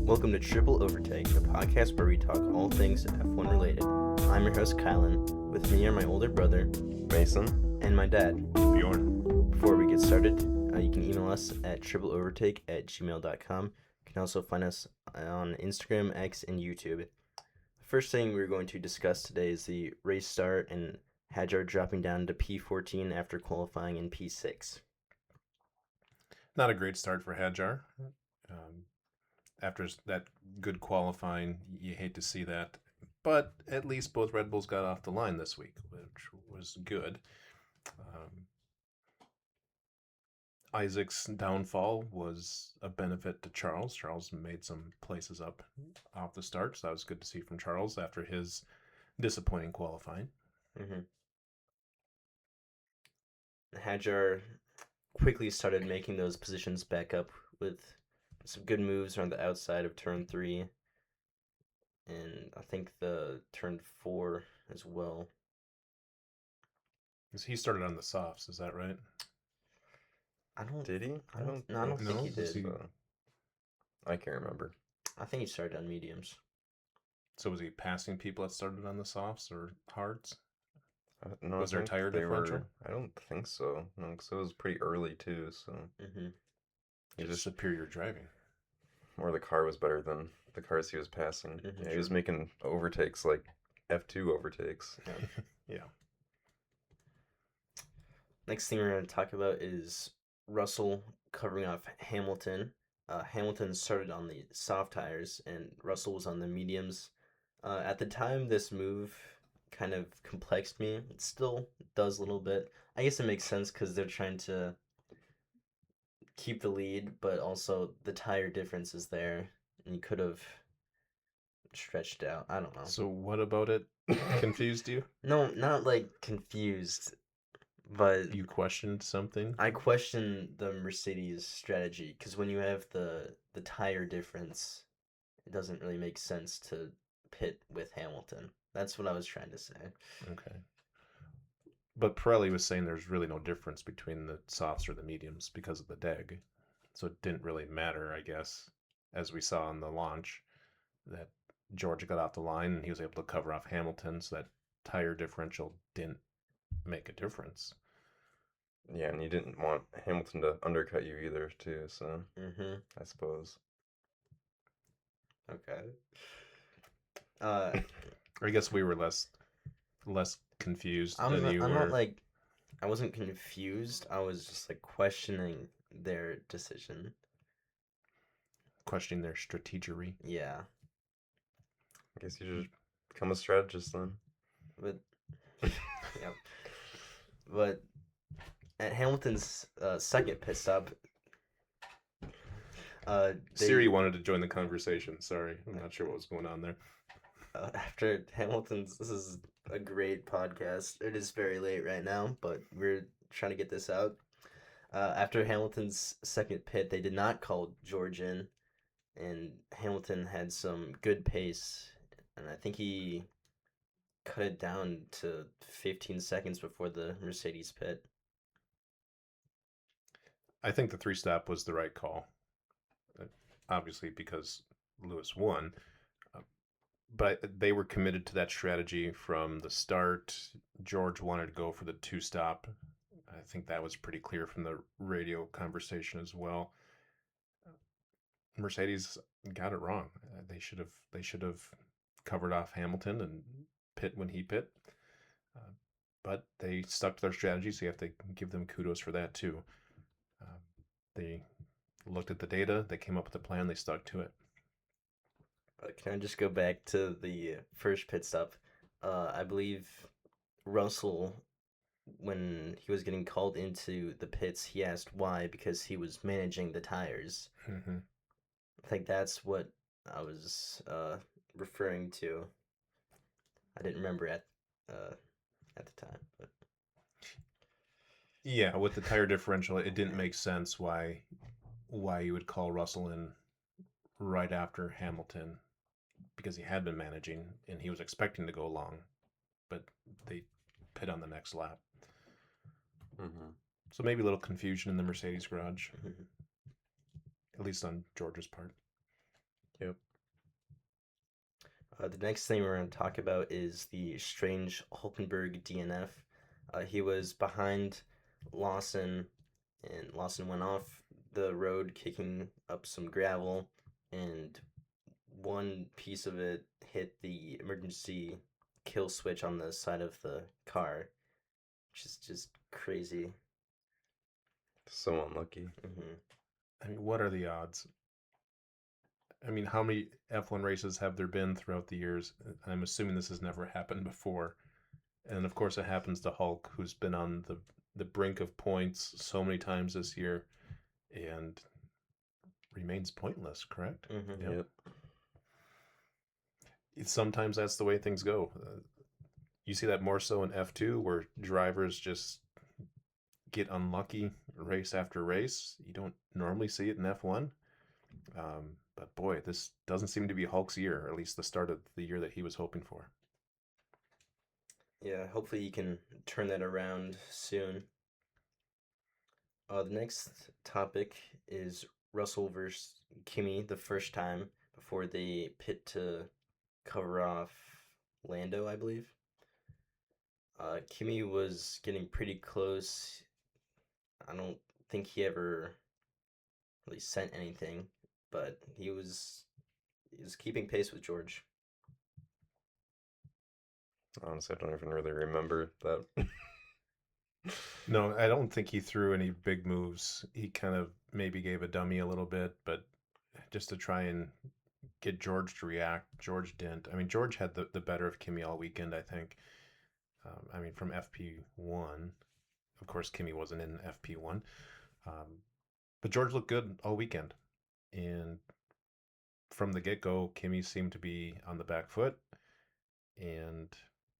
Welcome to Triple Overtake, a podcast where we talk all things F1 related. I'm your host, Kylan. With me are my older brother, Mason, and my dad, Bjorn. Before we get started, you can email us at tripleovertake@gmail.com. You can also find us on Instagram, X, and YouTube. The first thing we're going to discuss today is the race start and Hadjar dropping down to P14 after qualifying in P6. Not a great start for Hadjar. After that good qualifying, you hate to see that. But at least both Red Bulls got off the line this week, which was good. Isaac's downfall was a benefit to Charles. Charles made some places up off the start, so that was good to see from Charles after his disappointing qualifying. Hadjar quickly started making those positions back up with some good moves around the outside of turn 3 and I think the turn 4 as well. He started on the softs, is that right? Did he? I don't think he did. I can't remember. I think he started on mediums. So was he passing people that started on the softs or hards? No, was there a tire differential? I don't think so. No, because it was pretty early too. So Just superior driving. Or the car was better than the cars he was passing. Yeah, he was making overtakes like F2 overtakes. Yeah. Next thing we're going to talk about is Russell covering off Hamilton. Hamilton started on the soft tires and Russell was on the mediums. At the time, this move kind of complexed me. It still does a little bit. I guess it makes sense because they're trying to keep the lead, but also the tire difference is there, and you could have stretched out. I don't know. So what about it confused you? No, not like confused, but you questioned something? I questioned the Mercedes strategy because when you have the tire difference, it doesn't really make sense to pit with Hamilton. That's what I was trying to say. Okay. But Pirelli was saying there's really no difference between the softs or the mediums because of the DEG. So it didn't really matter, I guess, as we saw in the launch, that George got off the line and he was able to cover off Hamilton, so that tire differential didn't make a difference. Yeah, and you didn't want Hamilton to undercut you either, too, so I suppose. Okay. I guess we were less confused than you were. Not like, I wasn't confused. I was just like questioning their decision. Questioning their strategery. Yeah. I guess you should become a strategist then. But, yeah. But at Hamilton's second pit stop, Siri wanted to join the conversation. Sorry, I'm not sure what was going on there. After Hamilton's, this is a great podcast. It is very late right now, but we're trying to get this out. After Hamilton's second pit, they did not call George in, and Hamilton had some good pace, and I think he cut it down to 15 seconds before the Mercedes pit. I think the 3-stop was the right call, obviously because Lewis won. But they were committed to that strategy from the start. George wanted to go for the 2-stop. I think that was pretty clear from the radio conversation as well. Mercedes got it wrong. They should have covered off Hamilton and pit when he pit. But they stuck to their strategy, so you have to give them kudos for that too. They looked at the data, they came up with a plan, they stuck to it. Can I just go back to the first pit stop? I believe Russell, when he was getting called into the pits, he asked why, because he was managing the tires. I think that's what I was referring to. I didn't remember at the time. But. Yeah, with the tire differential, it didn't make sense why you would call Russell in right after Hamilton, because he had been managing and he was expecting to go long, but they pit on the next lap. So maybe a little confusion in the Mercedes garage, at least on George's part. Yep. The next thing we're going to talk about is the strange Hulkenberg DNF. He was behind Lawson, and Lawson went off the road kicking up some gravel, and one piece of it hit the emergency kill switch on the side of the car, which is just crazy. So unlucky. I mean, what are the odds? I mean, how many F1 races have there been throughout the years? I'm assuming this has never happened before. And of course, it happens to Hulk, who's been on the brink of points so many times this year and remains pointless, correct? Yep. Sometimes that's the way things go. You see that more so in F2, where drivers just get unlucky race after race. You don't normally see it in F1. But boy, this doesn't seem to be Hulk's year, or at least the start of the year that he was hoping for. Yeah, hopefully you can turn that around soon. The next topic is Russell versus Kimi the first time before they pit to cover off Lando, I believe. Kimi was getting pretty close. I don't think he ever really sent anything, but he was keeping pace with George. Honestly, I don't even really remember that. No, I don't think he threw any big moves. He kind of maybe gave a dummy a little bit, but just to try and get George to react, George didn't. I mean, George had the better of Kimi all weekend, I think. I mean, from FP1. Of course, Kimi wasn't in FP1. But George looked good all weekend. And from the get-go, Kimi seemed to be on the back foot. And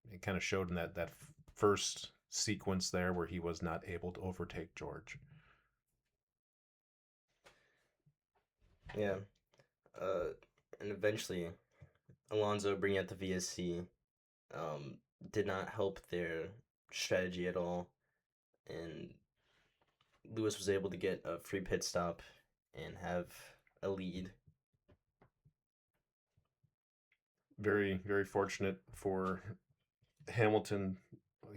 it kind of showed in that first sequence there where he was not able to overtake George. Yeah. And eventually, Alonso bringing out the VSC did not help their strategy at all. And Lewis was able to get a free pit stop and have a lead. Very, very fortunate for Hamilton.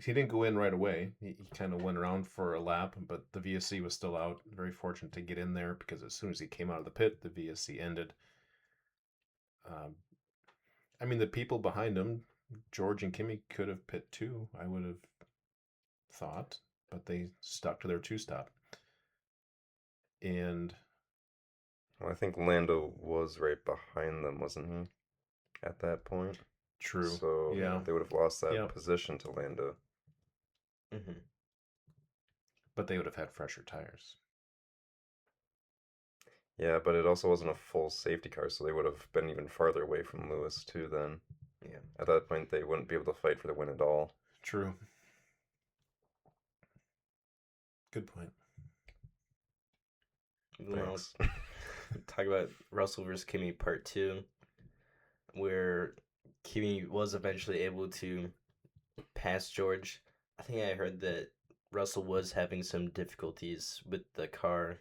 He didn't go in right away. He kind of went around for a lap, but the VSC was still out. Very fortunate to get in there because as soon as he came out of the pit, the VSC ended. I mean, the people behind him, George and Kimi, could have pit too, I would have thought, but they stuck to their two stop. And well, I think Lando was right behind them, wasn't he? At that point. True. So yeah, they would have lost that position to Lando. But they would have had fresher tires. Yeah, but it also wasn't a full safety car, so they would have been even farther away from Lewis too then. Yeah. At that point, they wouldn't be able to fight for the win at all. True. Good point. Thanks. Talk about Russell versus Kimi part 2, where Kimi was eventually able to pass George. I think I heard that Russell was having some difficulties with the car.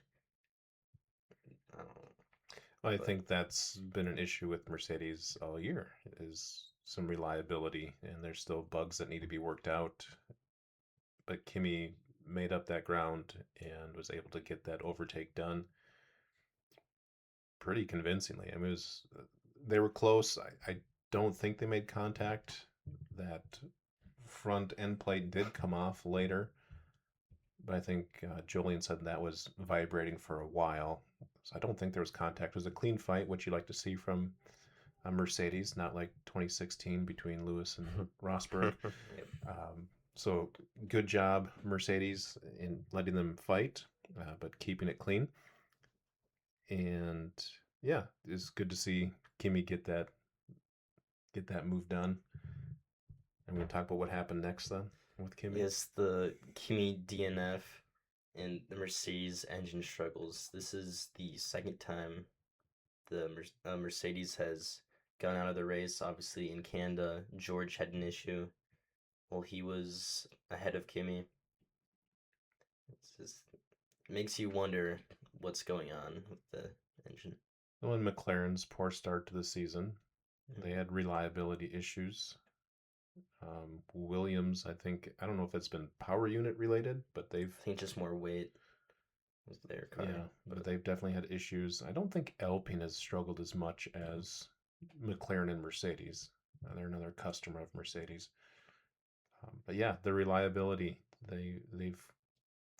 I think that's been an issue with Mercedes all year, is some reliability, and there's still bugs that need to be worked out. But Kimi made up that ground and was able to get that overtake done pretty convincingly. I mean, they were close. I don't think they made contact. That front end plate did come off later, but I think Julian said that was vibrating for a while. So I don't think there was contact. It was a clean fight, which you like to see from a Mercedes, not like 2016 between Lewis and Rosberg. So good job, Mercedes, in letting them fight, but keeping it clean. And yeah, it's good to see Kimi get that move done. I'm going to talk about what happened next then with Kimi. Yes, the Kimi DNF and the Mercedes engine struggles. This is the second time the Mercedes has gone out of the race. Obviously, in Canada, George had an issue while he was ahead of Kimi. It makes you wonder what's going on with the engine. Well, and McLaren's poor start to the season. They had reliability issues. Williams, I don't know if it's been power unit related, but I think just more weight was their car. Yeah, but they've definitely had issues. I don't think Alpine has struggled as much as McLaren and Mercedes. They're another customer of Mercedes. But yeah, the reliability, they've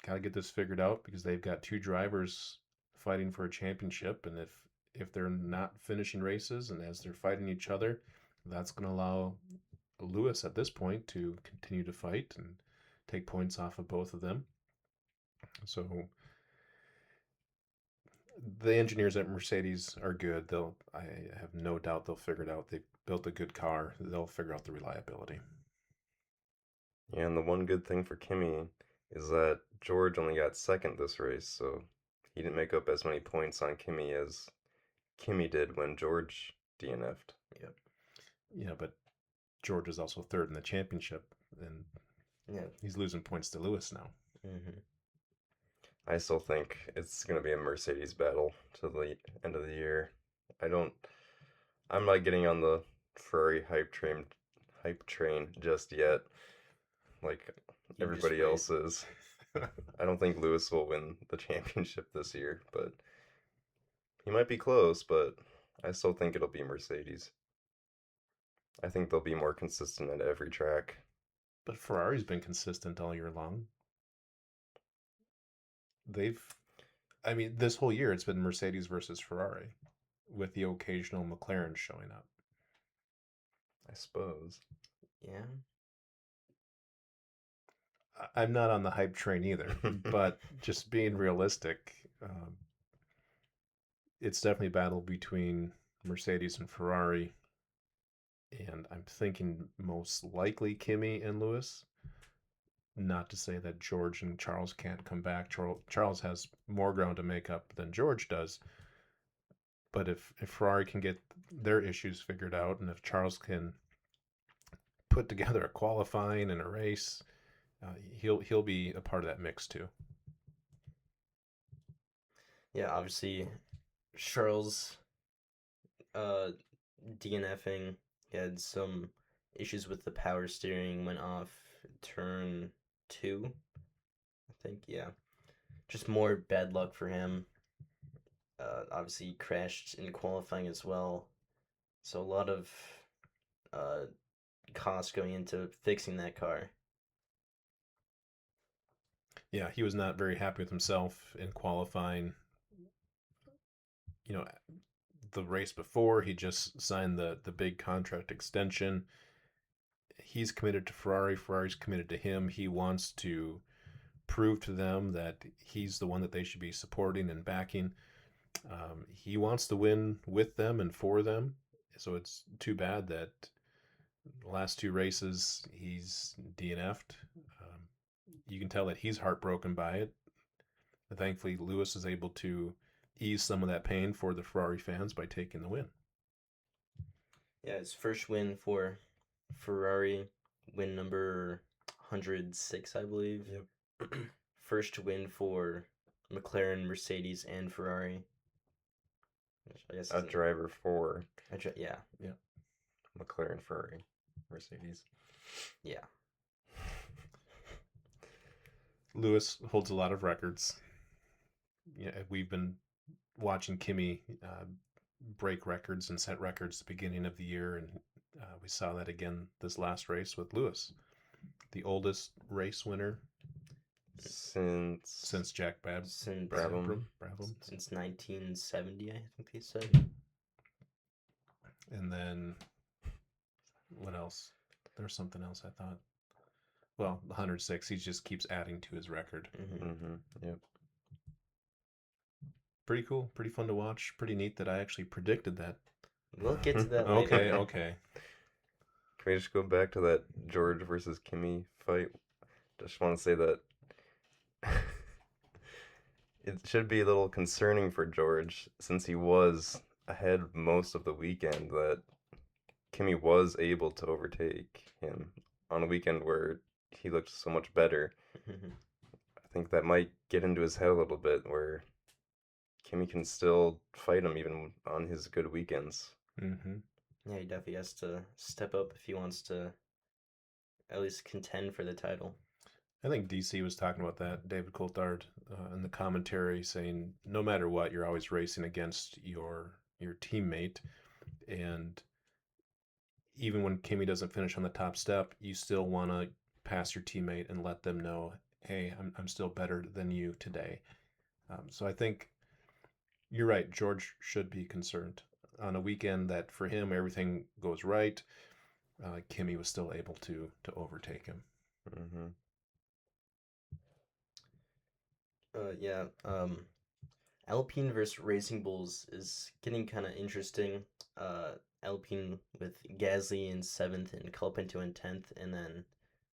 got to get this figured out because they've got two drivers fighting for a championship, and if they're not finishing races and as they're fighting each other, that's going to allow Lewis at this point to continue to fight and take points off of both of them. So the engineers at Mercedes are good. I have no doubt they'll figure it out. They built a good car. They'll figure out the reliability. Yeah, and the one good thing for Kimi is that George only got second this race, so he didn't make up as many points on Kimi as Kimi did when George DNF'd. Yep. Yeah, but George is also third in the championship, and he's losing points to Lewis now. Mm-hmm. I still think it's going to be a Mercedes battle to the end of the year. I'm not getting on the Ferrari hype train just yet, like everybody else is. I don't think Lewis will win the championship this year, but he might be close, but I still think it'll be Mercedes. I think they'll be more consistent at every track. But Ferrari's been consistent all year long. This whole year it's been Mercedes versus Ferrari, with the occasional McLaren showing up. I suppose. Yeah. I'm not on the hype train either, but just being realistic, it's definitely a battle between Mercedes and Ferrari, and I'm thinking most likely Kimi and Lewis. Not to say that George and Charles can't come back. Charles has more ground to make up than George does. But if Ferrari can get their issues figured out, and if Charles can put together a qualifying and a race, he'll be a part of that mix too. Yeah, obviously, Charles DNFing. He had some issues with the power steering, went off turn 2, I think, yeah. Just more bad luck for him. Obviously, he crashed in qualifying as well. So a lot of costs going into fixing that car. Yeah, he was not very happy with himself in qualifying. The race before, he just signed the big contract extension. He's committed to Ferrari. Ferrari's committed to him. He wants to prove to them that he's the one that they should be supporting and backing. He wants to win with them and for them. So it's too bad that the last 2 races he's DNF'd. You can tell that he's heartbroken by it. Thankfully, Lewis is able to ease some of that pain for the Ferrari fans by taking the win. Yeah, his first win for Ferrari, win number 106, I believe. Yep. First win for McLaren, Mercedes, and Ferrari. Which I guess a driver for yeah. McLaren, Ferrari, Mercedes. Yeah. Lewis holds a lot of records. Yeah, we've been watching Kimi break records and set records at the beginning of the year, and we saw that again this last race with Lewis, the oldest race winner since Jack Brabham. Since 1970, I think they said. And then what else? There's something else I thought. Well, 106. He just keeps adding to his record. Yep. Pretty cool. Pretty fun to watch. Pretty neat that I actually predicted that. We'll get to that later. Okay. Can we just go back to that George versus Kimi fight? Just want to say that it should be a little concerning for George, since he was ahead most of the weekend, that Kimi was able to overtake him on a weekend where he looked so much better. I think that might get into his head a little bit, where Kimi can still fight him even on his good weekends. Mm-hmm. Yeah, he definitely has to step up if he wants to at least contend for the title. I think DC was talking about that, David Coulthard, in the commentary, saying no matter what, you're always racing against your teammate, and even when Kimmy doesn't finish on the top step, you still want to pass your teammate and let them know, hey, I'm still better than you today. So I think you're right. George should be concerned on a weekend that for him everything goes right. Kimmy was still able to overtake him. Mm-hmm. Yeah. Alpine versus Racing Bulls is getting kind of interesting. Alpine with Gasly in seventh and Colapinto in 10th, and then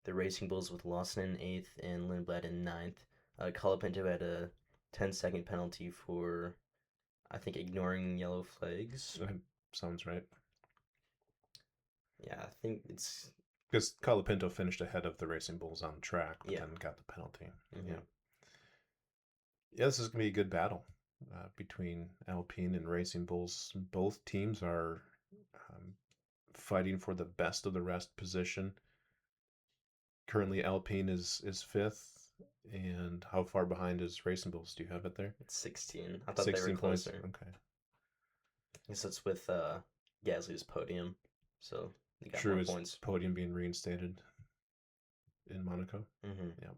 the Racing Bulls with Lawson in eighth and Lindblad in ninth. Colapinto had a 10-second penalty for, I think, ignoring yellow flags. Sounds right. Yeah, I think it's. Because Colapinto finished ahead of the Racing Bulls on track, but Yeah. then got the penalty. Mm-hmm. Yeah. Yeah, this is going to be a good battle between Alpine and Racing Bulls. Both teams are um, fighting for the best of the rest position. Currently, Alpine is fifth. And how far behind is Racing Bulls? Do you have it there? It's 16. I thought they 16 were points. closer. Okay. I guess it's with Gasly's podium, so they got True, more is points. podium being reinstated in Monaco? Mm-hmm. Yeah.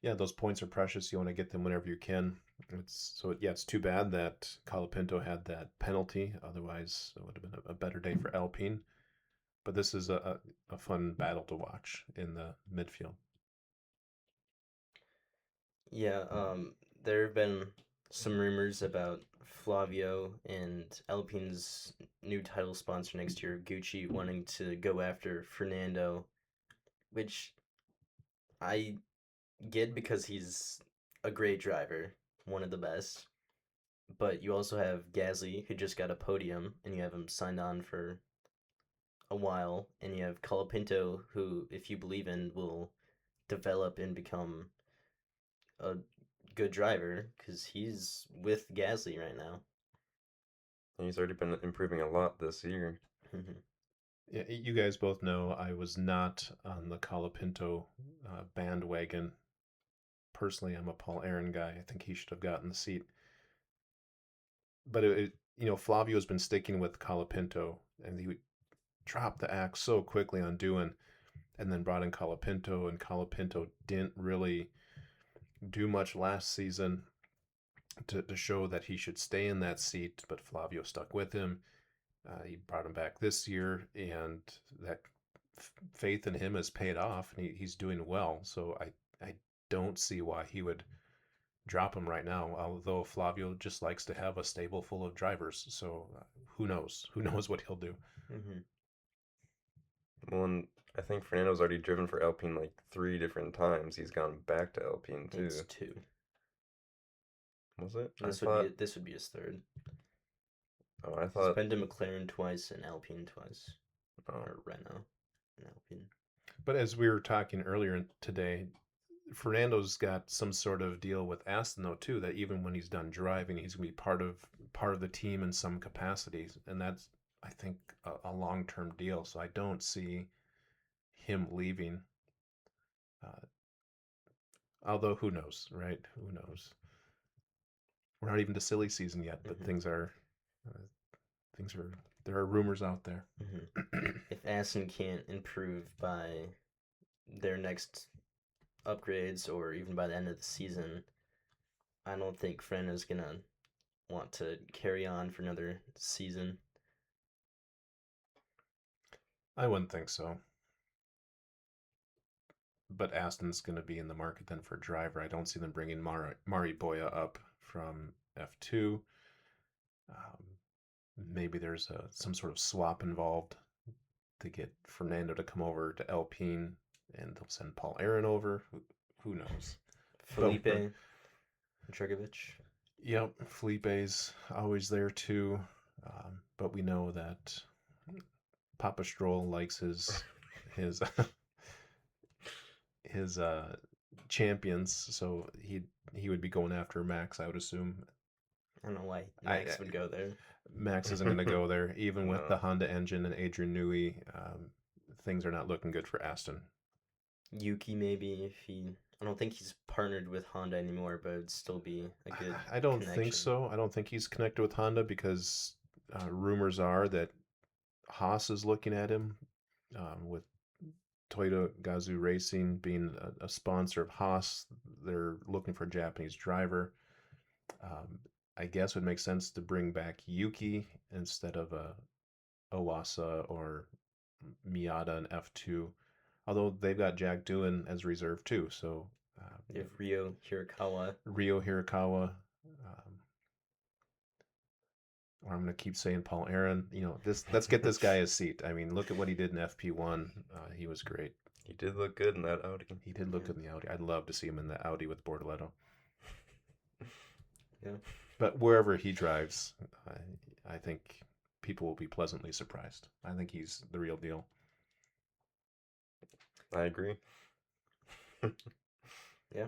Yeah, those points are precious. You want to get them whenever you can. It's too bad that Colapinto had that penalty. Otherwise, it would have been a better day for Alpine. But this is a fun battle to watch in the midfield. Yeah, there have been some rumors about Flavio and Alpine's new title sponsor next year, Gucci, wanting to go after Fernando, which I get because he's a great driver, one of the best. But you also have Gasly, who just got a podium, and you have him signed on for a while, and you have Colapinto, who, if you believe in, will develop and become a good driver because he's with Gasly right now. And he's already been improving a lot this year. Yeah, you guys both know I was not on the Colapinto bandwagon. Personally, I'm a Paul Aaron guy. I think he should have gotten the seat. But Flavio has been sticking with Colapinto, and he dropped the axe so quickly on doing, and then brought in Colapinto, and Colapinto didn't really do much last season to show that he should stay in that seat, but Flavio stuck with him. He brought him back this year, and that faith in him has paid off, and he's doing well. So I don't see why he would drop him right now, although Flavio just likes to have a stable full of drivers. So who knows? Who knows what he'll do? Mm-hmm. Well, and I think Fernando's already driven for Alpine like 3 different times. He's gone back to Alpine too. It's two. Was it? This would be his third. Oh, I He's thought. been to McLaren twice and Alpine twice, Oh, or Renault and Alpine. But as we were talking earlier today, Fernando's got some sort of deal with Aston though too, that even when he's done driving, he's gonna be part of the team in some capacities, and that's I think a long term deal. So I don't see him leaving. Although who knows, right? Who knows? We're not even to silly season yet, but Mhm. things are there are rumors out there. If Aston can't improve by their next upgrades or even by the end of the season, I don't think Fernando's gonna want to carry on for another season. I wouldn't think so. But Aston's going to be in the market then for a driver. I don't see them bringing Mari Boya up from F2. Maybe there's some sort of swap involved to get Fernando to come over to Alpine, and they'll send Paul Aaron over. Who knows? Felipe Dragovic. Yep, Felipe's always there too. But we know that Papa Stroll likes his his champions, so he would be going after Max, I would assume. I don't know why I Max would go there. Max isn't going to go there, even with the No. Honda engine and Adrian Newey. Things are not looking good for Aston. Yuki maybe if he. I don't think he's partnered with Honda anymore, but it'd still be a good I don't think connection. so. I don't think he's connected with Honda because rumors are that Haas is looking at him, with Toyota Gazoo Racing being a sponsor of Haas. They're looking for a Japanese driver. Um, I guess it would make sense to bring back Yuki instead of Owasa or Miata in F2. Although they've got Jack Doohan as reserve too, so They have Rio Hirakawa. Rio Hirakawa, or I'm going to keep saying Paul Aaron. Let's get this guy a seat. I mean, look at what he did in FP1. He was great. He did look good in that Audi. He did look good in the Audi. I'd love to see him in the Audi with Bortoletto. Yeah. But wherever he drives, I think people will be pleasantly surprised. I think he's the real deal. I agree. Yeah.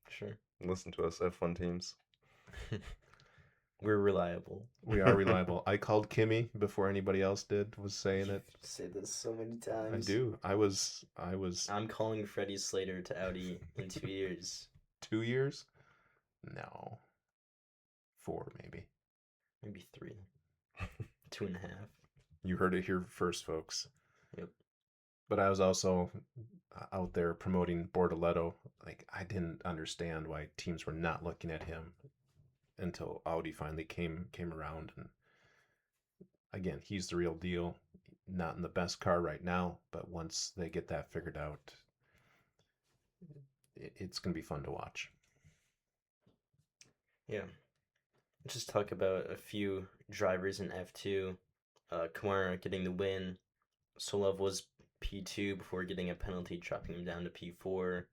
Sure. Listen to us, F1 teams. We're reliable. We are reliable. I called Kimmy before anybody else was saying it. You say this so many times. I do. I was. I'm calling Freddie Slater to Audi in 2 years. 2 years? No. 4 maybe. Maybe 3. 2.5. You heard it here first, folks. Yep. But I was also out there promoting Bortoletto. Like, I didn't understand why teams were not looking at him until Audi finally came around. And again, he's the real deal. Not in the best car right now, but once they get that figured out, it's going to be fun to watch. Yeah. Let's just talk about a few drivers in F2. Kamara getting the win. Solov was P2 before getting a penalty, dropping him down to P4.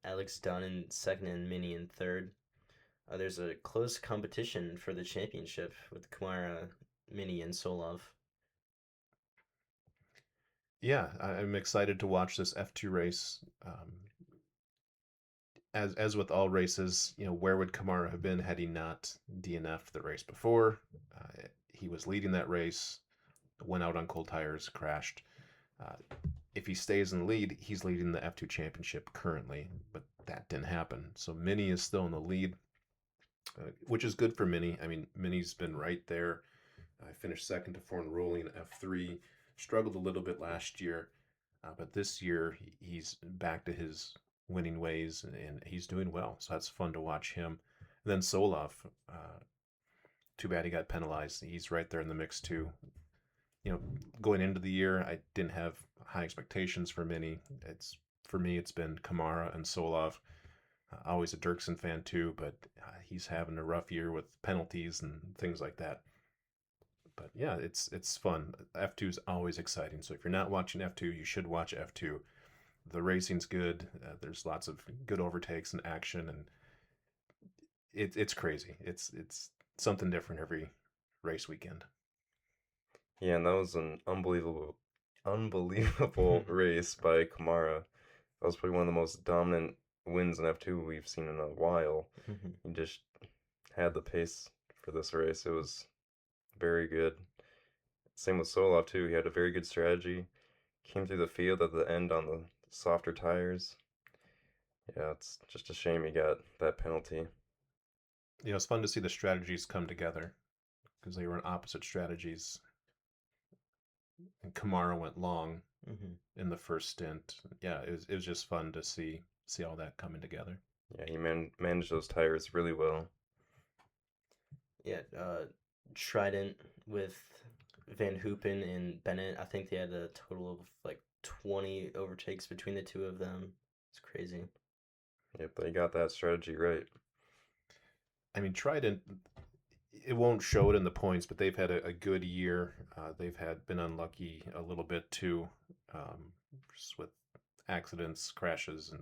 Alex Dunn in second and Mini in third. There's a close competition for the championship with Kamara, Mini, and Solov. Yeah, I'm excited to watch this F2 race. As with all races, where would Kamara have been had he not DNF'd the race before? He was leading that race, went out on cold tires, crashed. If he stays in the lead, he's leading the F2 championship currently, but that didn't happen. So Mini is still in the lead, which is good for Mini. I mean, Mini's been right there. I finished second to Foreign Rolling F3. Struggled a little bit last year, but this year he's back to his winning ways and he's doing well. So that's fun to watch him. And then Solov, too bad he got penalized. He's right there in the mix too. Going into the year, I didn't have high expectations for Mini. For me, it's been Kamara and Solov. Always a Dirksen fan too, but he's having a rough year with penalties and things like that. But yeah, it's fun. F2 is always exciting. So if you're not watching F2, you should watch F2. The racing's good. There's lots of good overtakes and action, and it's crazy. It's something different every race weekend. Yeah, and that was an unbelievable race by Kamara. That was probably one of the most dominant wins in F2 we've seen in a while. He just had the pace for this race. It was very good. Same with Solov too. He had a very good strategy. Came through the field at the end on the softer tires. Yeah, it's just a shame he got that penalty. It's fun to see the strategies come together because they were in opposite strategies. And Kamara went long in the first stint. Yeah, it was just fun to see all that coming together. Yeah, he managed those tires really well. Yeah, Trident with Van Hoopen and Bennett. I think they had a total of like 20 overtakes between the two of them. It's crazy. Yep, they got that strategy right. I mean, Trident, it won't show it in the points, but they've had a good year. They've been unlucky a little bit too, just with accidents, crashes, and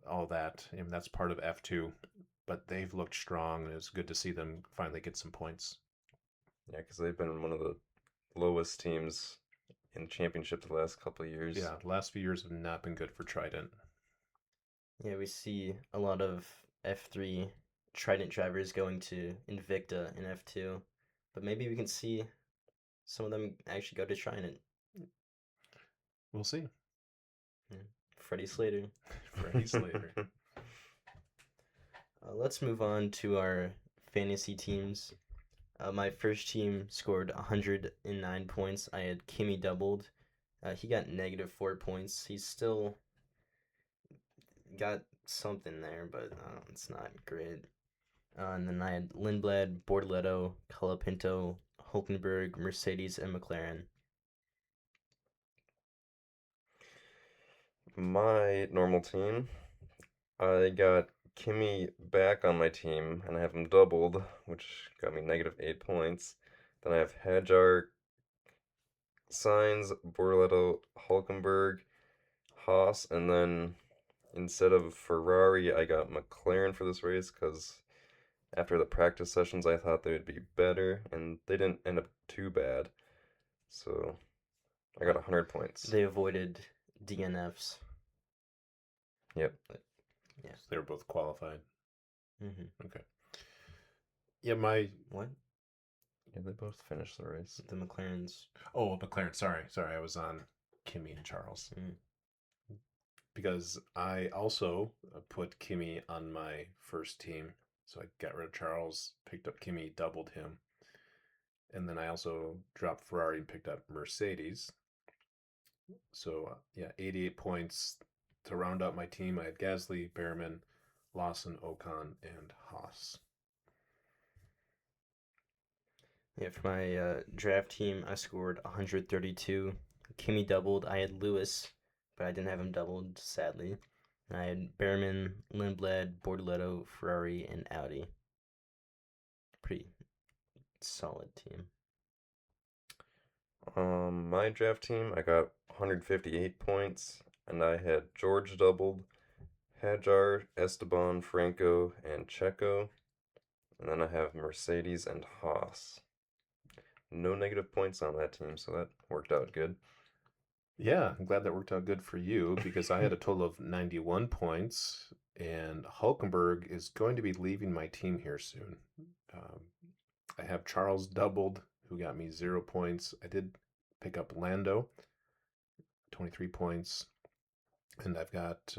all that. I mean, that's part of F2, but they've looked strong, and it's good to see them finally get some points. Yeah, because they've been one of the lowest teams in the championship the last couple of years. Yeah, the last few years have not been good for Trident. Yeah, we see a lot of F3 Trident drivers going to Invicta in F2, but maybe we can see some of them actually go to Trident. We'll see. Yeah. Freddie Slater. Freddie Slater. Let's move on to our fantasy teams. My first team scored 109 points. I had Kimmy doubled. He got -4 points. He's still got something there, but it's not great. And then I had Lindblad, Bortoletto, Colapinto, Hulkenberg, Mercedes, and McLaren. My normal team, I got Kimmy back on my team, and I have him doubled, which got me -8 points. Then I have Hajar, Sainz, Borletto, Hulkenberg, Haas, and then instead of Ferrari, I got McLaren for this race because after the practice sessions, I thought they would be better, and they didn't end up too bad. So I got 100 points. They avoided DNFs. Yep. Yeah. So they were both qualified. Mm-hmm. Okay. Yeah, my What? Yeah, they both finished the race. The McLarens. McLaren. Sorry, I was on Kimmy and Charles Mm. because I also put Kimmy on my first team, so I got rid of Charles, picked up Kimmy, doubled him, and then I also dropped Ferrari and picked up Mercedes. So yeah, 88 points to round out my team. I had Gasly, Behrman, Lawson, Ocon, and Haas. Yeah, for my draft team, I scored 132. Kimmy doubled. I had Lewis, but I didn't have him doubled, sadly. I had Behrman, Lindblad, Bortoletto, Ferrari, and Audi. Pretty solid team. My draft team, I got 158 points, and I had George doubled, Hajar, Esteban, Franco, and Checo, and then I have Mercedes and Haas. No negative points on that team, so that worked out good. Yeah, I'm glad that worked out good for you because I had a total of 91 points, and Hulkenberg is going to be leaving my team here soon. I have Charles doubled, who got me 0 points. I did pick up Lando, 23 points, and I've got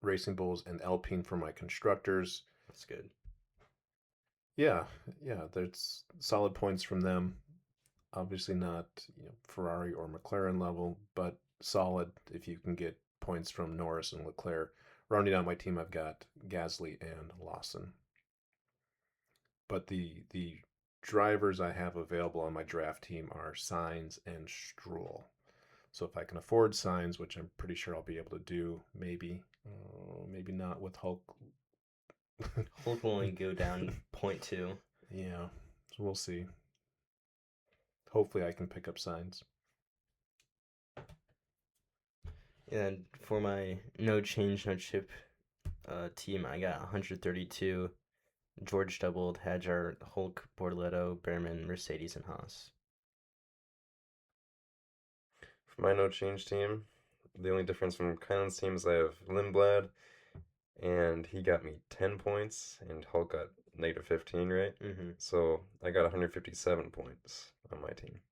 Racing Bulls and Alpine for my constructors. That's good. Yeah, there's solid points from them. Obviously not Ferrari or McLaren level, but solid if you can get points from Norris and Leclerc. Rounding out my team, I've got Gasly and Lawson. But the drivers I have available on my draft team are Sainz and Stroll. So if I can afford Sainz, which I'm pretty sure I'll be able to do, maybe not with Hulk. Hulk will only go down 0.2. Yeah, so we'll see. Hopefully I can pick up Sainz. And for my no change, no chip team, I got 132. George doubled, Hajar, Hulk, Bortoletto, Behrman, Mercedes, and Haas. For my no change team, the only difference from Kylan's team is I have Lindblad, and he got me 10 points, and Hulk got -15, right? Mm-hmm. So I got 157 points on my team.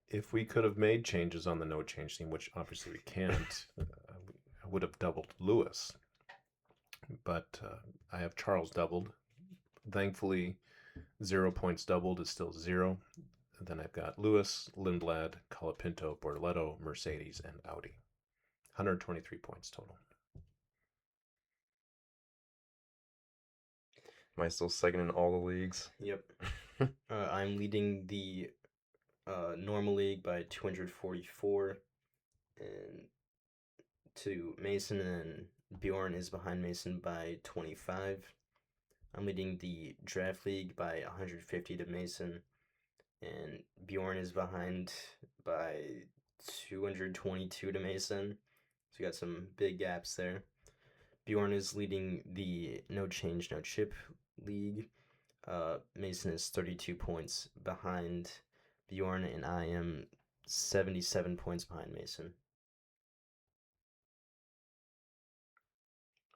If we could have made changes on the no change team, which obviously we can't, I would have doubled Lewis. But I have Charles doubled. Thankfully, 0 points doubled is still 0. And then I've got Lewis, Lindblad, Colapinto, Bortoletto, Mercedes, and Audi. 123 points total. Am I still second in all the leagues? Yep. I'm leading the normal league by 244, and to Mason, and Bjorn is behind Mason by 25. I'm leading the draft league by 150 to Mason, and Bjorn is behind by 222 to Mason. So we got some big gaps there. Bjorn is leading the no change, no chip league. Mason is 32 points behind Bjorn, and I am 77 points behind Mason.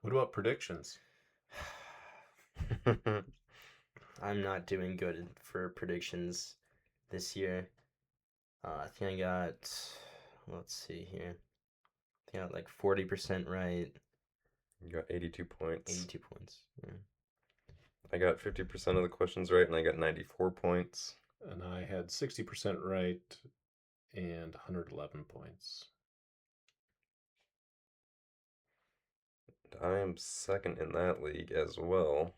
What about predictions? I'm not doing good for predictions this year. I think I got, let's see here. I think I got like 40% right. You got 82 points. 82 points. Yeah. I got 50% of the questions right, and I got 94 points. And I had 60% right and 111 points. I am second in that league as well,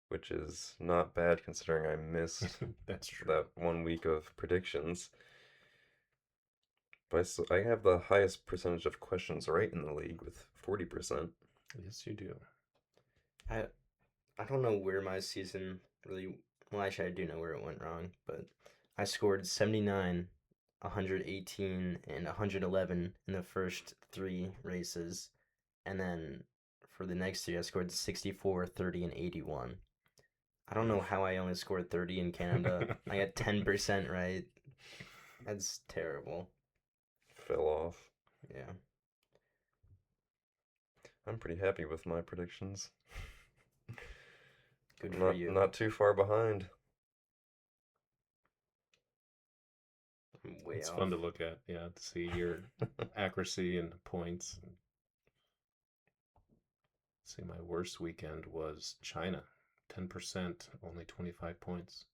which is not bad considering I missed That's true. that 1 week of predictions. But I have the highest percentage of questions right in the league with 40%. Yes, you do. I don't know where my season really. Well, actually, I do know where it went wrong, but I scored 79, 118, and 111 in the first 3 races. And then for the next 3, I scored 64, 30, and 81. I don't know how I only scored 30 in Canada. I got 10% right. That's terrible. Fell off. Yeah. I'm pretty happy with my predictions. Good for you. Not too far behind. I'm way It's off. fun to look at, yeah, to see your accuracy and points. See, my worst weekend was China. 10%, only 25 points.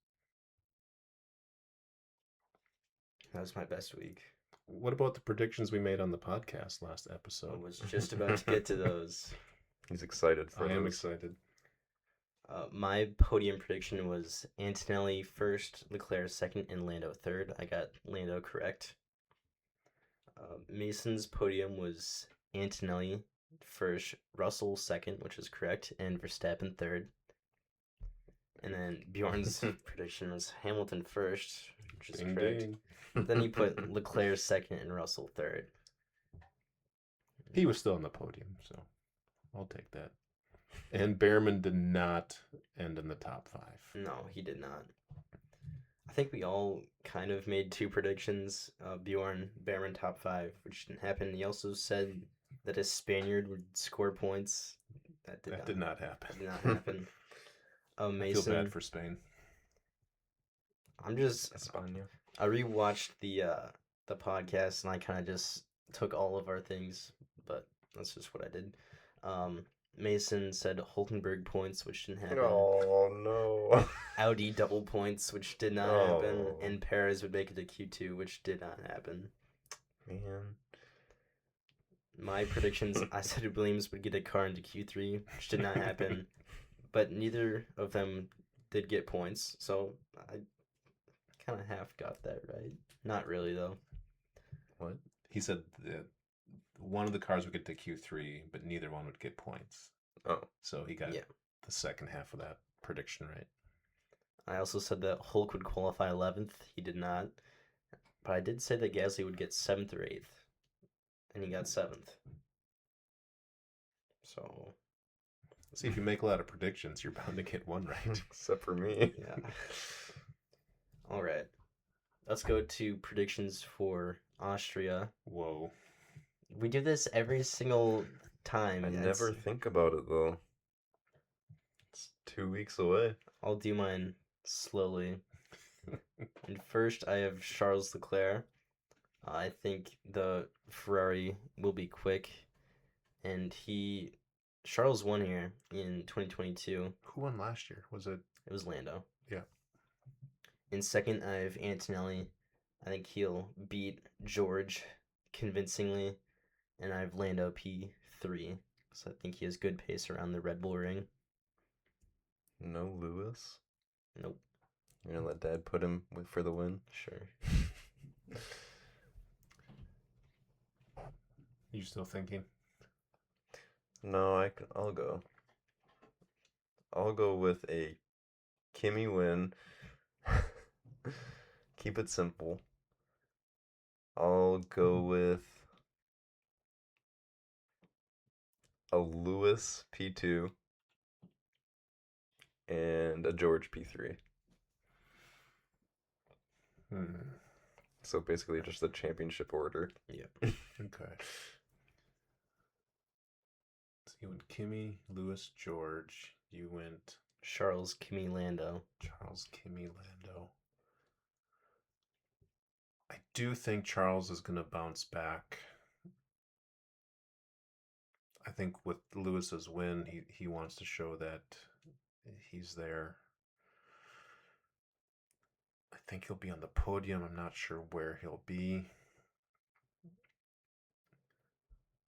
That was my best week. What about the predictions we made on the podcast last I episode? was just about to get to those. He's excited for I those. am excited. My podium prediction was Antonelli first, Leclerc second, and Lando third. I got Lando correct. Mason's podium was Antonelli first, Russell second, which is correct, and Verstappen third. And then Bjorn's prediction was Hamilton first, which is Ding, correct. ding. Then he put Leclerc second and Russell third. He was still on the podium, so I'll take that. And Behrman did not end in the top 5. No, he did not. I think we all kind of made 2 predictions. Bjorn, Behrman top 5, which didn't happen. He also said that a Spaniard would score points. That did not happen. Did not happen. Mason, I feel bad for Spain. I'm just. España. I rewatched the podcast and I kind of just took all of our things, but that's just what I did. Mason said Hulkenberg points, which didn't happen. Oh no. Audi double points, which did not happen, and Perez would make it to Q2, which did not happen. Man. My predictions, I said Williams would get a car into Q3, which did not happen, but neither of them did get points, so I kind of half got that right. Not really, though. What? He said that one of the cars would get to Q3, but neither one would get points. Oh. So he got the second half of that prediction right. I also said that Hulk would qualify 11th. He did not. But I did say that Gasly would get 7th or 8th. And he got 7th. So. See, if you make a lot of predictions, you're bound to get one right. Except for me. Yeah. All right. Let's go to predictions for Austria. Whoa. We do this every single time. I never think about it, though. It's 2 weeks away. I'll do mine slowly. And first, I have Charles Leclerc. I think the Ferrari will be quick. And Charles won here in 2022. Who won last year? Was it? It was Lando. Yeah. In second, I have Antonelli. I think he'll beat George convincingly. And I have Lando P3. So I think he has good pace around the Red Bull ring. No Lewis? Nope. You're gonna let Dad put him for the win? Sure. You still thinking? No, I'll go. I'll go with a Kimmy win. Keep it simple. I'll go with a Lewis P2 and a George P3. So basically just the championship order. Yeah. Okay. You went Kimi, Lewis, George. You went Charles, Kimi, Lando. Charles, Kimi, Lando. I do think Charles is going to bounce back. I think with Lewis's win, he wants to show that he's there. I think he'll be on the podium. I'm not sure where he'll be.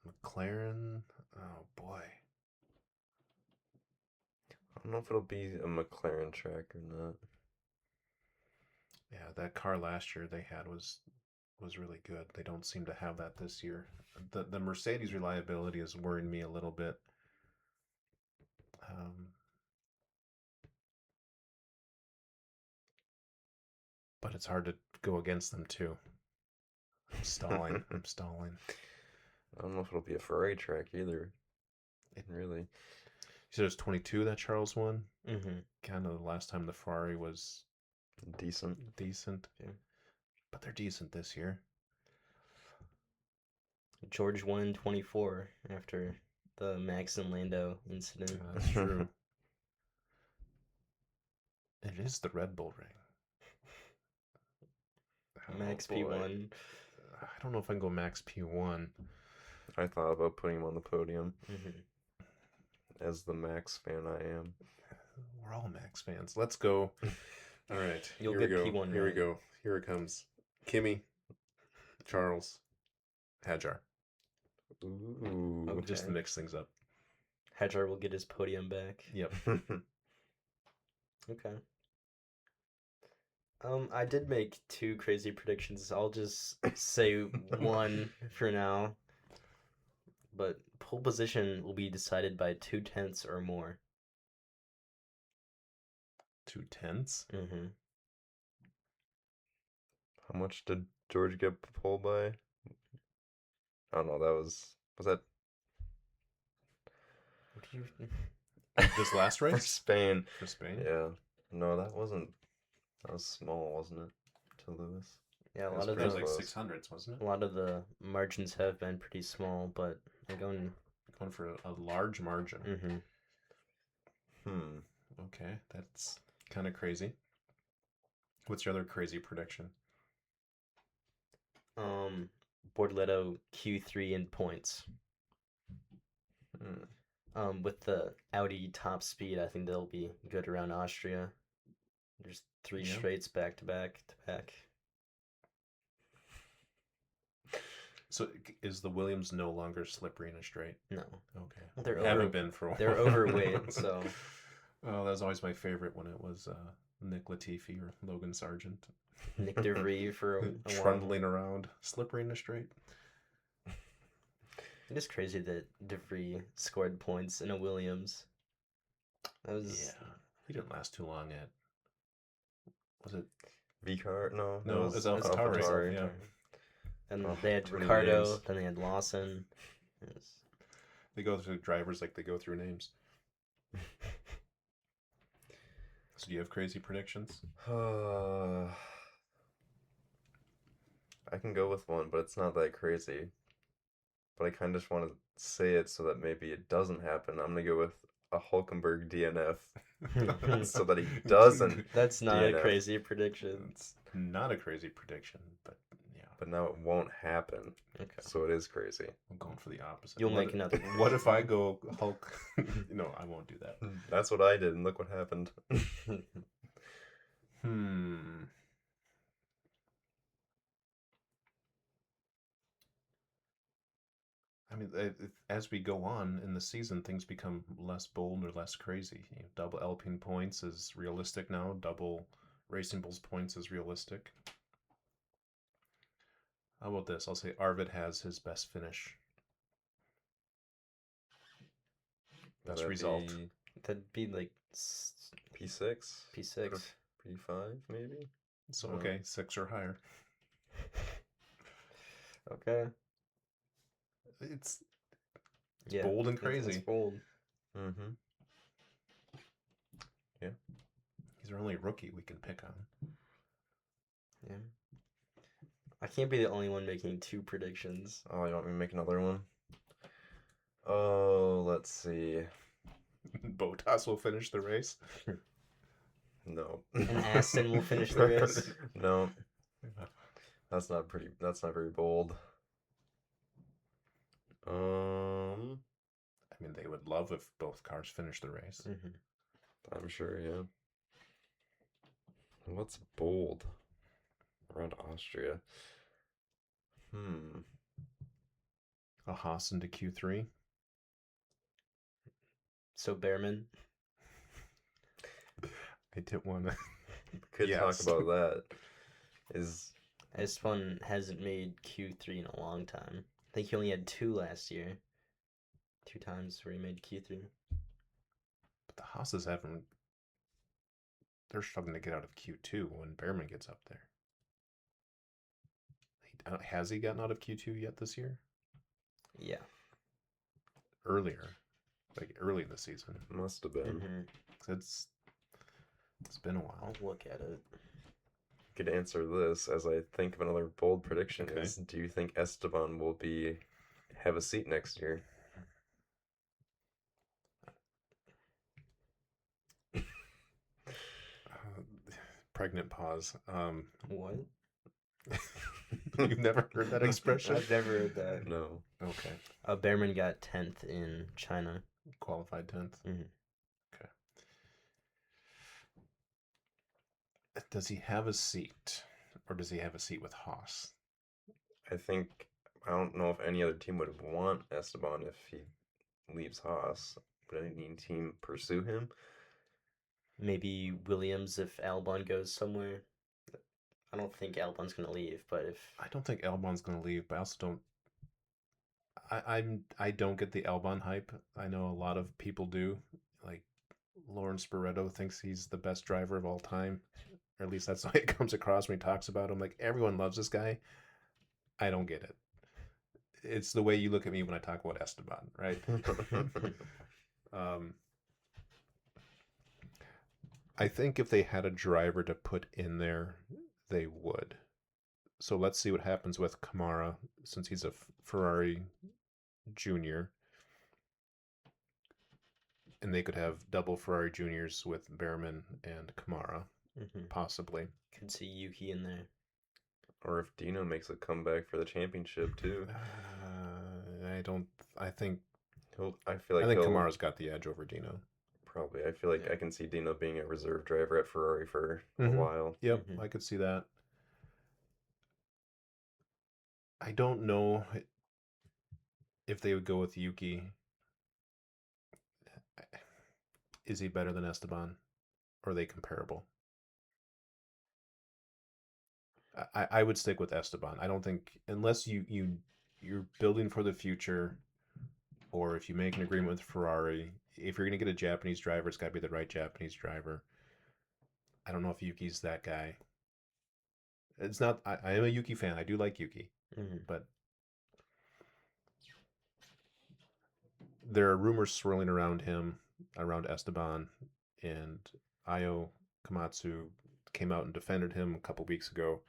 McLaren. Oh boy. I don't know if it'll be a McLaren track or not. Yeah, that car last year they had was really good. They don't seem to have that this year. The Mercedes reliability is worrying me a little bit. But it's hard to go against them too. I'm stalling. I'm stalling. I don't know if it'll be a Ferrari track either. Really. You said it was 22 that Charles won? Mm-hmm. Kind of the last time the Ferrari was Decent. Yeah. But they're decent this year. George won 24 after the Max and Lando incident. That's true. It is the Red Bull ring. Max boy. P1. I don't know if I can go Max P1. I thought about putting him on the podium. Mm-hmm. As the Max fan I am. We're all Max fans. Let's go. All right. You'll here get we go. P1 Here we right. go. Here it comes. Kimi, Charles, Hadjar. Ooh. Okay. Just to mix things up. Hadjar will get his podium back. Yep. Okay. I did make 2 crazy predictions. I'll just say one for now. But pole position will be decided by 0.2 or more. 0.2. Mm-hmm. How much did George get pulled by? I don't know. Was that What do you? This last for race? Spain? For Spain? Yeah. No, that wasn't. That was small, wasn't it? To Lewis. Yeah, a It lot of It was the like close. 600s, wasn't a it? lot of the margins have been pretty small, but I'm going. Going for a large margin. Mm-hmm. Okay, that's kind of crazy. What's your other crazy prediction? Bortoleto Q3 in points. With the Audi top speed, I think they'll be good around Austria. There's 3 Yeah. straights back to back to back. So is the Williams no longer slippery in a straight? No, Okay. well, they're Haven't been for a while. they're overweight, so Oh, that was always my favorite when it was Nick Latifi or Logan Sargent. Nick DeVries for a while. Trundling around, slippery in a straight. It is crazy that DeVries scored points in a Williams. That was He didn't last too long at. Was it? V-Car? No. No, it was it's AlphaTauri. AlphaTauri. Yeah. And Oh, they had 20 Ricardo, names. then they had Lawson. Yes. They go through drivers like they go through names. So do you have crazy predictions? I can go with one, but it's not that crazy. But I kind of just want to say it so that maybe it doesn't happen. I'm gonna go with a Hulkenberg DNF so that he doesn't. That's not a DNF. crazy prediction. It's not a crazy prediction, but yeah, But now it won't happen, Okay. so it is crazy. I'm going for the opposite. You'll What make another. What if I go Hulk? No, I won't do that. That's what I did, and look what happened. I mean, as we go on in the season, things become less bold or less crazy. Double Alpine points is realistic now. Double Racing Bulls points is realistic. How about this? I'll say Arvid has his best finish. Best That'd result. be That'd be like P6, P6. P5, maybe. So, okay, 6 or higher. Okay. It's Yeah. bold and It's crazy. bold. Mm-hmm. He's our only rookie we can pick on. Yeah. I can't be the only one making 2 predictions. Oh, you want me to make another one? Oh, let's see. Bottas will finish the race. No. And Aston will finish the race. No, that's not very bold. I mean, they would love if both cars finished the race. Mm-hmm. I'm sure, yeah. What's bold around Austria? A Haas into Q3. So Behrman. I didn't want to. Could talk Yes. about that. Is Esteban hasn't made Q3 in a long time. I think he only had 2 last year. 2 times where he made Q3. But the Haas's haven't. They're struggling to get out of Q2 when Behrman gets up there. Has he gotten out of Q2 yet this year? Yeah. Earlier. Like early in the season. must have been. Mm-hmm. It's been a while. I'll look at it. Could answer this as I think of another bold prediction. Okay. Is do you think Esteban will have a seat next year? Pregnant pause. What? You've never heard that expression? I've never heard that. No. Okay. Behrman got 10th in China. Qualified 10th. Mm-hmm. Okay. Does he have a seat, or does he have a seat with Haas? I don't know if any other team would want Esteban if he leaves Haas. Would any team pursue him? Maybe Williams if Albon goes somewhere. I don't think Albon's gonna leave, but if I don't think Albon's going to leave, but I also don't. I don't get the Albon hype. I know a lot of people do. Like Lawrence Barretto thinks he's the best driver of all time, or at least that's the way it comes across when he talks about him. Like everyone loves this guy. I don't get it. It's the way you look at me when I talk about Esteban, right? I think if they had a driver to put in there, they would. So let's see what happens with Kamara, since he's a Ferrari junior. And they could have double Ferrari juniors with Behrman and Kamara, possibly. Could see Yuki in there. Or if Dino makes a comeback for the championship too. I think Kamara's Kamara's got the edge over Dino. Probably. I feel like I can see Dino being a reserve driver at Ferrari for a while. Yep, I could see that. I don't know if they would go with Yuki. Is he better than Esteban? Or are they comparable? I would stick with Esteban. I don't think, unless you're building for the future, or if you make an agreement with Ferrari, if you're going to get a Japanese driver, it's got to be the right Japanese driver. I don't know if Yuki's that guy. It's not. I am a Yuki fan. I do like Yuki, but there are rumors swirling around him, around Esteban, and Ayo Komatsu came out and defended him a couple weeks ago.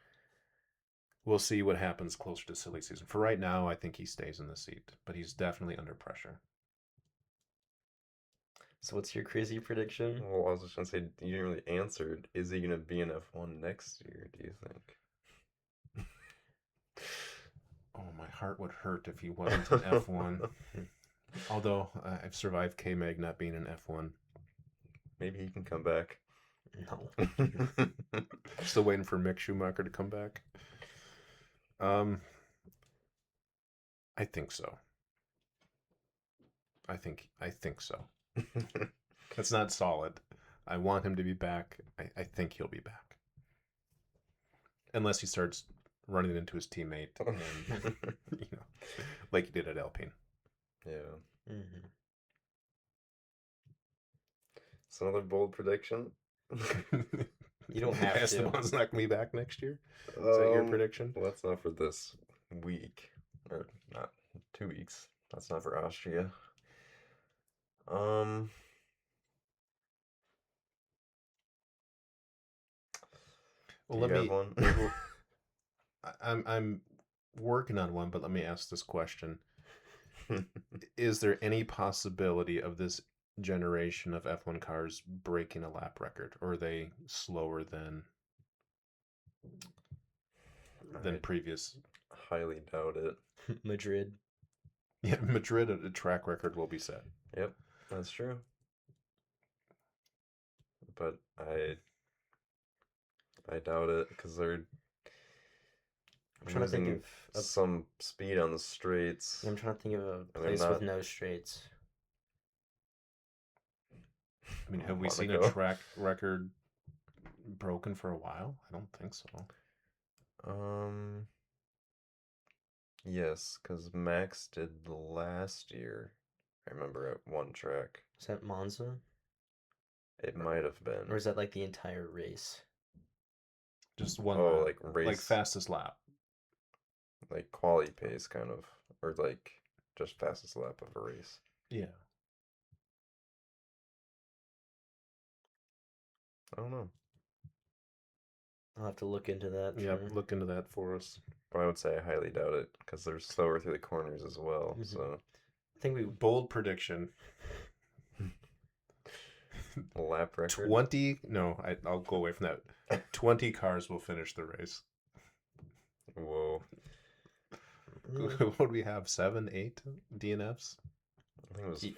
We'll see what happens closer to silly season. For right now, I think he stays in the seat, but he's definitely under pressure. So what's your crazy prediction? Well, I was just going to say, you didn't really answer. Is he going to be in F1 next year, do you think? Oh, my heart would hurt if he wasn't in F1. Although, I've survived K-Mag not being in F1. Maybe he can come back. No. Still waiting for Mick Schumacher to come back. I think so. I think so. That's not solid. I want him to be back. I think he'll be back. Unless he starts running into his teammate, and, like he did at Alpine. Yeah. It's another bold prediction. You don't have to. Esteban's not going to be back next year? Is that your prediction? Well, that's not for this week. Or not 2 weeks. That's not for Austria. Well, do you have one? I'm working on one, but let me ask this question. is there any possibility of this generation of F1 cars breaking a lap record, or are they slower than I previous? highly doubt it. Madrid. Yeah, Madrid, a track record will be set. Yep, that's true. But I doubt it because they're I'm trying to think losing of some speed on the straights. I'm trying to think of a And they're place with not no straights. I mean, have we seen a Monaco. track record broken for a while? I don't think so. Um, yes, because Max did last year. I remember at one track. Is that Monza? It might have Or been. is that like the entire race? Just one Oh, lap, like race, fastest lap. like quali pace kind of, or like just fastest lap of a race. Yeah. I don't know. I'll have to look into that. Yep, For... look into that for us. But I would say I highly doubt it because they're slower through the corners as well. Mhm. So I think we Bold prediction. lap record. 20? No, I'll go away from that. 20 cars will finish the race. Whoa. What do we have? 7, 8 DNFs I think it was Ye-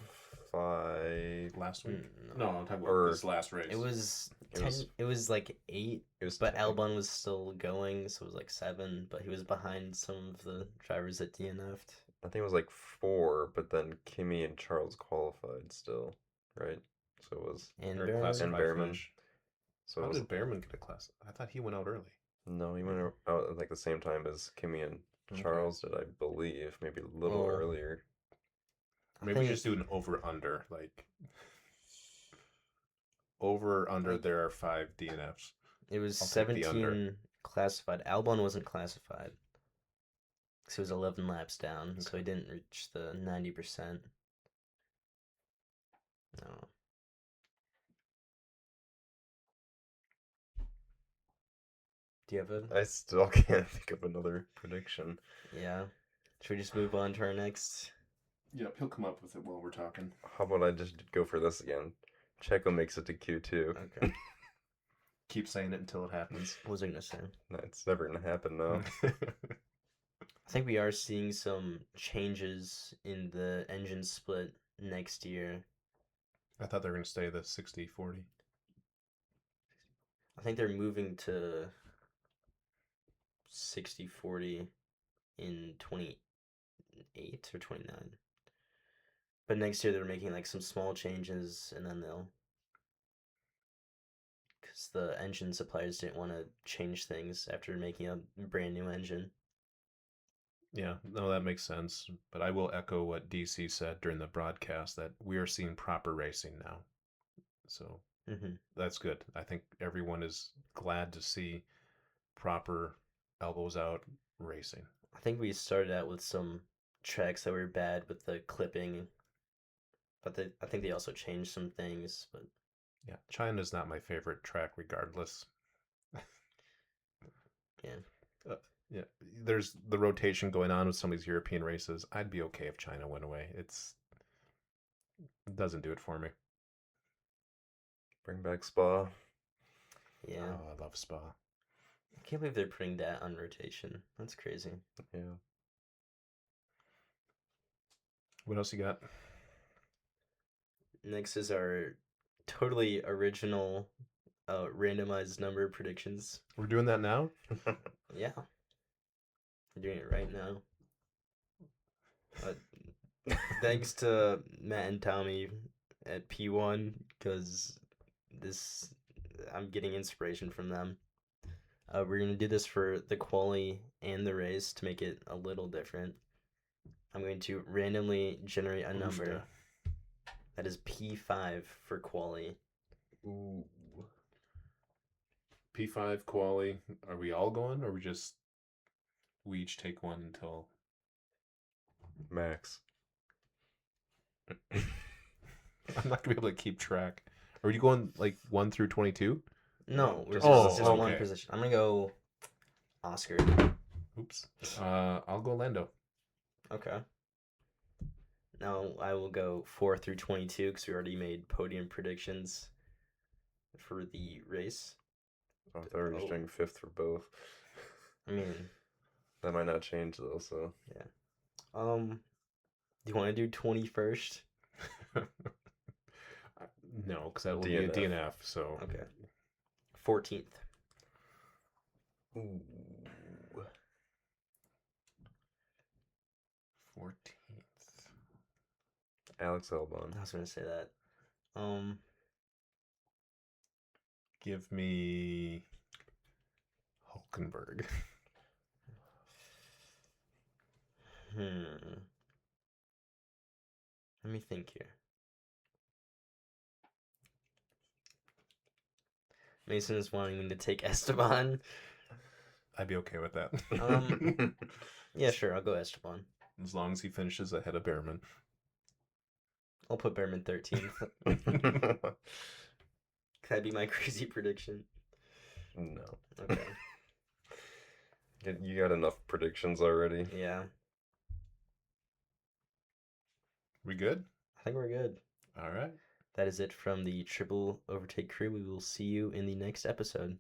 5. last week? No. No, I'm talking Or- about this last race. It was It 10. was- It was like 8, It was but 10. Albon was still going, so it was like 7. But he was behind some of the drivers that DNF'd. I think it was like 4, but then Kimmy and Charles qualified still, right? So it was. And Or Behrman. classified And Behrman. finish. So How it was. did Behrman get a class? I thought he went out early. No, he went out at like the same time as Kimmy and Okay. Charles did, I believe. Maybe a little Oh. earlier. I Maybe we think- just do an over-under. Like, over or under, Like- there are 5 DNFs. It was I'll take the under. 17 classified. Albon wasn't classified. So he was 11 laps down, so he didn't reach the 90%. No. Do you have a... I still can't think of another prediction. Yeah. Should we just move on to our next... Yep, he'll come up with it while we're talking. How about I just go for this again? Checo makes it to Q2. Okay. Keep saying it until it happens. What was I going to say? It's never gonna happen now. I think we are seeing some changes in the engine split next year. I thought they were going to stay the 60-40. I think they're moving to 60-40 in 28 or 29. But next year they're making like some small changes, and then they'll... Because the engine suppliers didn't want to change things after making a brand new engine. Yeah, no, that makes sense. But I will echo what DC said during the broadcast that we are seeing proper racing now. So Mm-hmm. that's good. I think everyone is glad to see proper elbows out racing. I think we started out with some tracks that were bad with the clipping, but I think they also changed some things. But Yeah, China's not my favorite track regardless. Yeah. Yeah, there's the rotation going on with some of these European races. I'd be okay if China went away. It doesn't do it for me. Bring back Spa. yeah, Oh, I love Spa. I can't believe they're putting that on rotation. That's crazy. Yeah. What else you got? Next is our totally original randomized number predictions. We're doing that now? Yeah. We're doing it right now. Thanks to Matt and Tommy at P1, because I'm getting inspiration from them. We're going to do this for the quali and the race to make it a little different. I'm going to randomly generate a number that is P5 for quali. Ooh. P5 quali. Are we all going, or we each take one until Max. I'm not gonna be able to keep track. Are you going like 1 through 22? No, we're just- just one okay. position. I'm going to go Oscar. Oops. I'll go Lando. Okay. Now I will go 4 through 22 because we already made podium predictions for the race. I thought we were just Oh. doing fifth for both. I mean, That might not change though, so. do you want to do 21st? No, because that will be a DNF. DNF. So Okay. 14th. Ooh. 14th. Alex Albon. I was gonna say that. Give me Hulkenberg. Let me think here. Mason is wanting me to take Esteban. I'd be okay with that. Yeah, sure, I'll go Esteban. As long as he finishes ahead of Behrman. I'll put Behrman 13th. Could that be my crazy prediction? No. Okay. You got enough predictions already. Yeah, We good? I think we're good. All right. That is it from the Triple Overtake crew. We will see you in the next episode.